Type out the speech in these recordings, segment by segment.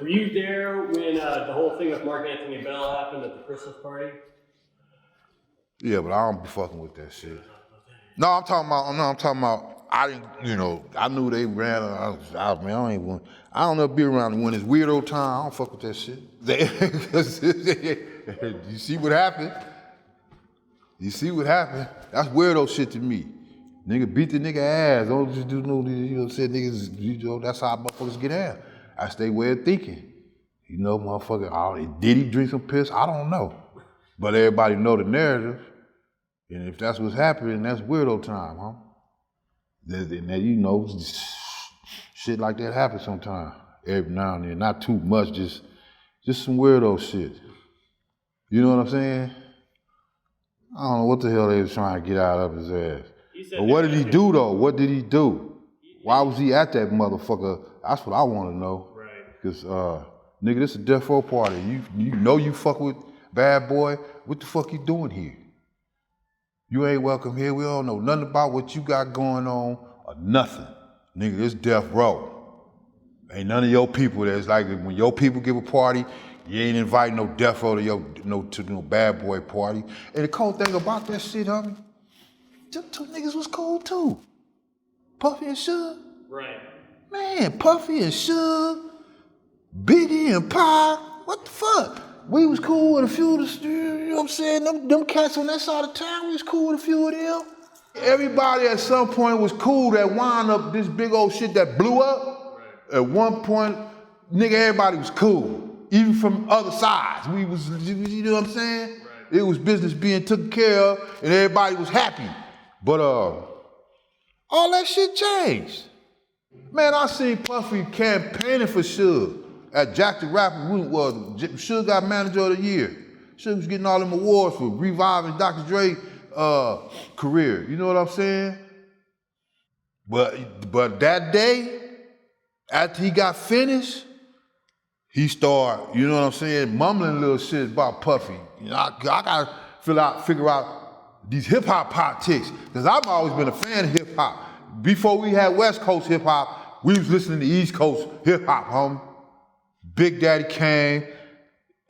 Were you there when the whole thing with Mark Anthony Bell happened at the Christmas party? Yeah, but I don't be fucking with that shit. No, I'm talking about, I didn't, you know, I knew they ran, I don't know be around when it's weirdo time, I don't fuck with that shit. You see what happened? You see what happened? That's weirdo shit to me. Nigga beat the nigga ass, don't just do no, you know, say niggas, you know, that's how motherfuckers get out. That's their way of thinking. You know, motherfucker, did he drink some piss? I don't know. But everybody know the narrative. And if that's what's happening, that's weirdo time, huh? And you know, shit like that happens sometimes. Every now and then, not too much, just some weirdo shit. You know what I'm saying? I don't know what the hell they was trying to get out of his ass. But what did he do though? What did he do? Why was he at that motherfucker? That's what I want to know. Right. Cause nigga, this a death row party. You know you fuck with Bad Boy. What the fuck you doing here? You ain't welcome here. We don't know nothing about what you got going on or nothing. Nigga, this death row. Ain't none of your people that's like when your people give a party, you ain't inviting no death row to no Bad Boy party. And the cool thing about that shit, homie, them two niggas was cool too. Puffy and Suge. Right. Man, Puffy and Suge, Biggie and Pac, what the fuck? We was cool with a few of the, you know what I'm saying? Them cats on that side of town, we was cool with a few of them. Everybody at some point was cool that wound up this big old shit that blew up. Right. At one point, nigga, everybody was cool. Even from other sides. We was, you know what I'm saying? Right. It was business being taken care of and everybody was happy. But all that shit changed. Man, I seen Puffy campaigning for Suge. At Jack the Rapper, Suge got Manager of the Year. Suge was getting all them awards for reviving Dr. Dre's career. You know what I'm saying? But that day, after he got finished, he started, you know what I'm saying, mumbling little shit about Puffy. You know, I gotta figure out these hip hop politics, because I've always been a fan of hip hop. Before we had West Coast hip hop, we was listening to East Coast hip hop, homie. Big Daddy Kane,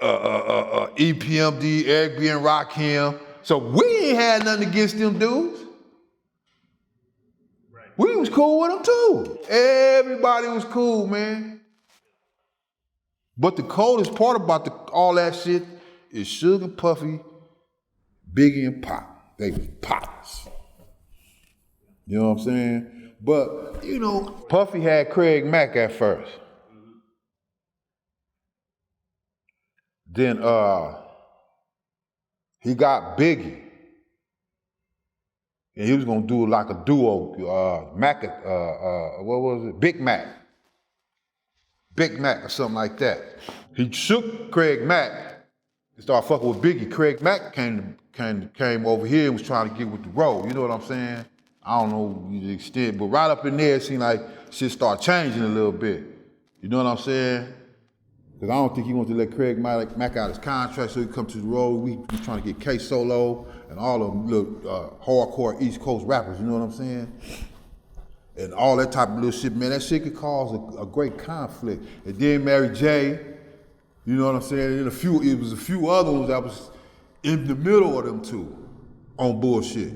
EPMD, Eric B. and Rakim. So we ain't had nothing against them dudes. Right. We was cool with them too. Everybody was cool, man. But the coldest part about all that shit is Suge and Puffy, Biggie and Pac. They was partners. You know what I'm saying? But, you know, Puffy had Craig Mack at first. Then he got Biggie. And he was gonna do like a duo, what was it? Big Mac or something like that. He shook Craig Mack and started fucking with Biggie. Craig Mack came over here and was trying to get with the road, you know what I'm saying? I don't know the extent, but right up in there it seemed like shit started changing a little bit. You know what I'm saying? Because I don't think he wanted to let Craig Mack out his contract so he could come to the road. We was trying to get K-Solo and all them little hardcore East Coast rappers, you know what I'm saying? And all that type of little shit, man, that shit could cause a great conflict. And then Mary J, you know what I'm saying? And it was a few other ones that was in the middle of them two on bullshit.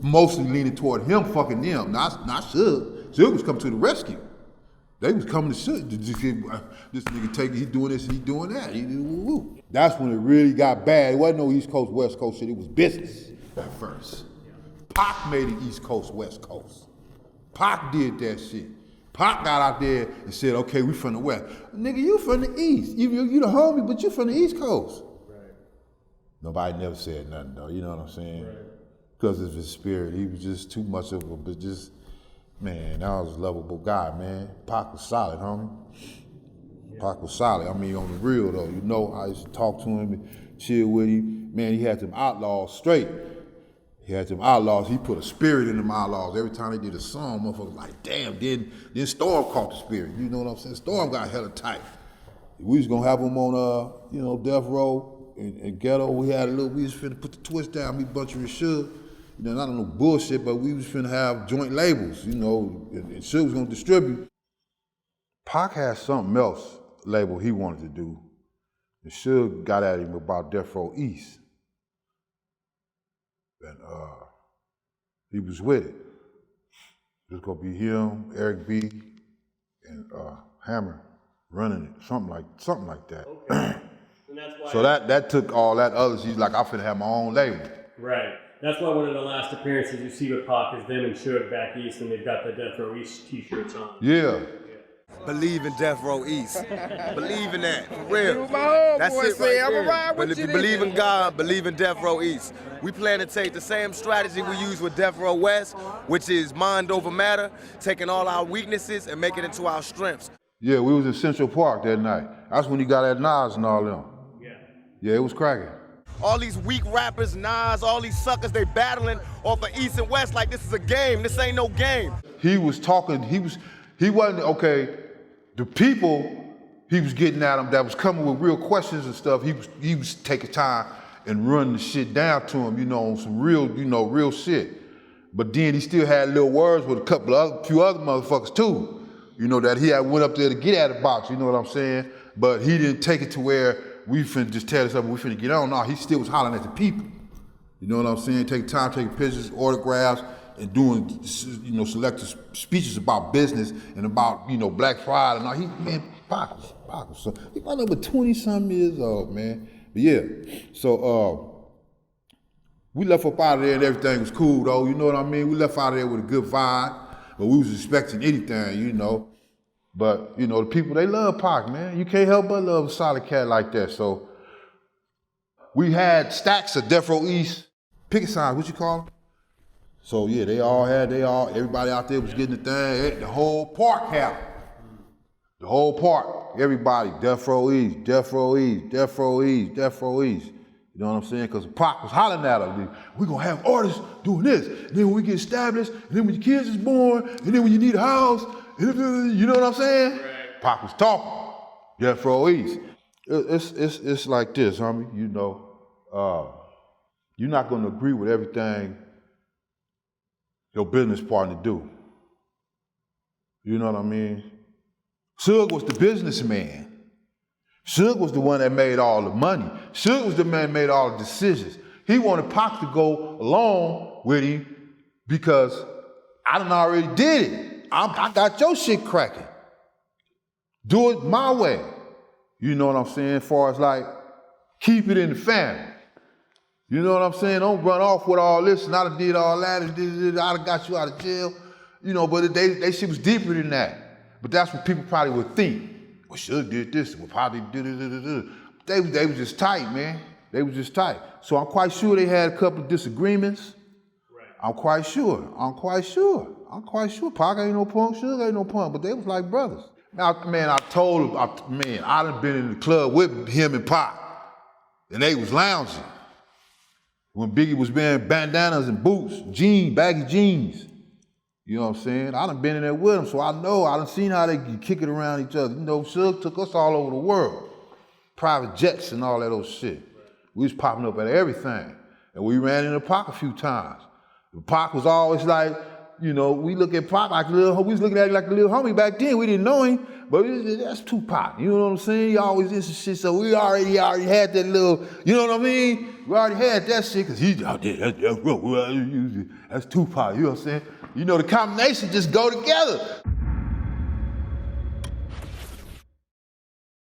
Mostly leaning toward him fucking them, not Suge. Suge was coming to the rescue. They was coming to Suge. This nigga taking, he doing this, he doing that. That's when it really got bad. It wasn't no East Coast, West Coast shit. It was business at first. Pac made it East Coast, West Coast. Pac did that shit. Pac got out there and said, okay, we from the West. Nigga, you from the East. You the homie, but you from the East Coast. Right. Nobody never said nothing though, you know what I'm saying? Right. Because of his spirit. He was just too much of a, but just, man, that was a lovable guy, man. Pac was solid, homie. Yeah. Pac was solid. I mean, on the real though, you know, I used to talk to him and chill with him. Man, he had them outlaws straight. He had them outlaws. He put a spirit in them outlaws. Every time they did a song, motherfuckers like, damn, then Storm caught the spirit. You know what I'm saying? Storm got hella tight. We was gonna have him on, Death Row and Ghetto. We was finna put the twist down, me, Butcher and Suge. You know, not on no bullshit, but we was finna have joint labels, you know, and Suge was gonna distribute. Pac had something else label he wanted to do. And Suge got at him about Death Row East. And he was with it. It was gonna be him, Eric B, and Hammer running it, something like that. Okay. And that's why So that took all that others. He's like, I'm finna have my own label. Right. That's why one of the last appearances you see with Pac is them and Suge back east, and they've got the Death Row East t-shirts on. Yeah. Believe in Death Row East. Believe in that, for real. That's it right there. But if you believe in God, believe in Death Row East. We plan to take the same strategy we use with Death Row West, which is mind over matter, taking all our weaknesses and making it into our strengths. Yeah, we was in Central Park that night. That's when he got at Nas and all them. Yeah, it was cracking. All these weak rappers, Nas, all these suckers, they battling off of East and West like this is a game. This ain't no game. He was talking, he wasn't, okay, the people he was getting at him that was coming with real questions and stuff, he was taking time and running the shit down to him, on some real, real shit. But then he still had little words with a few other motherfuckers too, that he had went up there to get at the box, you know what I'm saying? But he didn't take it to where we finna just tell us something, we finna get on. No, he still was hollering at the people. You know what I'm saying? Taking time, taking pictures, autographs, and doing, selective speeches about business and about, Black Pride and all. Pac was so, he was over 20-something years old, man. But yeah, so we left up out of there and everything was cool though, you know what I mean? We left out of there with a good vibe, but we was expecting anything, But, the people, they love Pac, man. You can't help but love a solid cat like that. So we had stacks of Death Row East picket signs, what you call them? So yeah, everybody out there was getting the thing, the whole park had the whole park, everybody, Death Row East, Death Row East, Death Row East, Death Row East. You know what I'm saying? Because Pac was hollering at us. We're going to have artists doing this. And then when we get established, and then when your kids is born, and then when you need a house, you know what I'm saying? Right. Pac was talking. Death Row East. It's like this, homie. You're not going to agree with everything your business partner do. You know what I mean? Suge was the businessman. Suge was the one that made all the money. Suge was the man that made all the decisions. He wanted Pac to go along with him because I done already did it. I got your shit cracking. Do it my way. You know what I'm saying? As far as like, keep it in the family. You know what I'm saying? Don't run off with all this and I done did all that and I done got you out of jail. But they shit was deeper than that. But that's what people probably would think. Well, Suge did this, well, probably did it. They was just tight, man. They was just tight. So I'm quite sure they had a couple of disagreements. Right. I'm quite sure. Pac ain't no punk, Suge ain't no punk, but they was like brothers. Now, man, I told him, I done been in the club with him and Pac, and they was lounging. When Biggie was wearing bandanas and boots, baggy jeans. You know what I'm saying? I done been in there with them, so I done seen how they kick it around each other. Suge took us all over the world. Private jets and all that old shit. We was popping up at everything. And we ran into Pac a few times. Pac was always like, we look at Pac like we was looking at it like a little homie back then. We didn't know him, but that's Tupac. You know what I'm saying? He always did some shit, so we already had that little, you know what I mean? We already had that shit, because he out there, that's Tupac, you know what I'm saying? The combination just go together.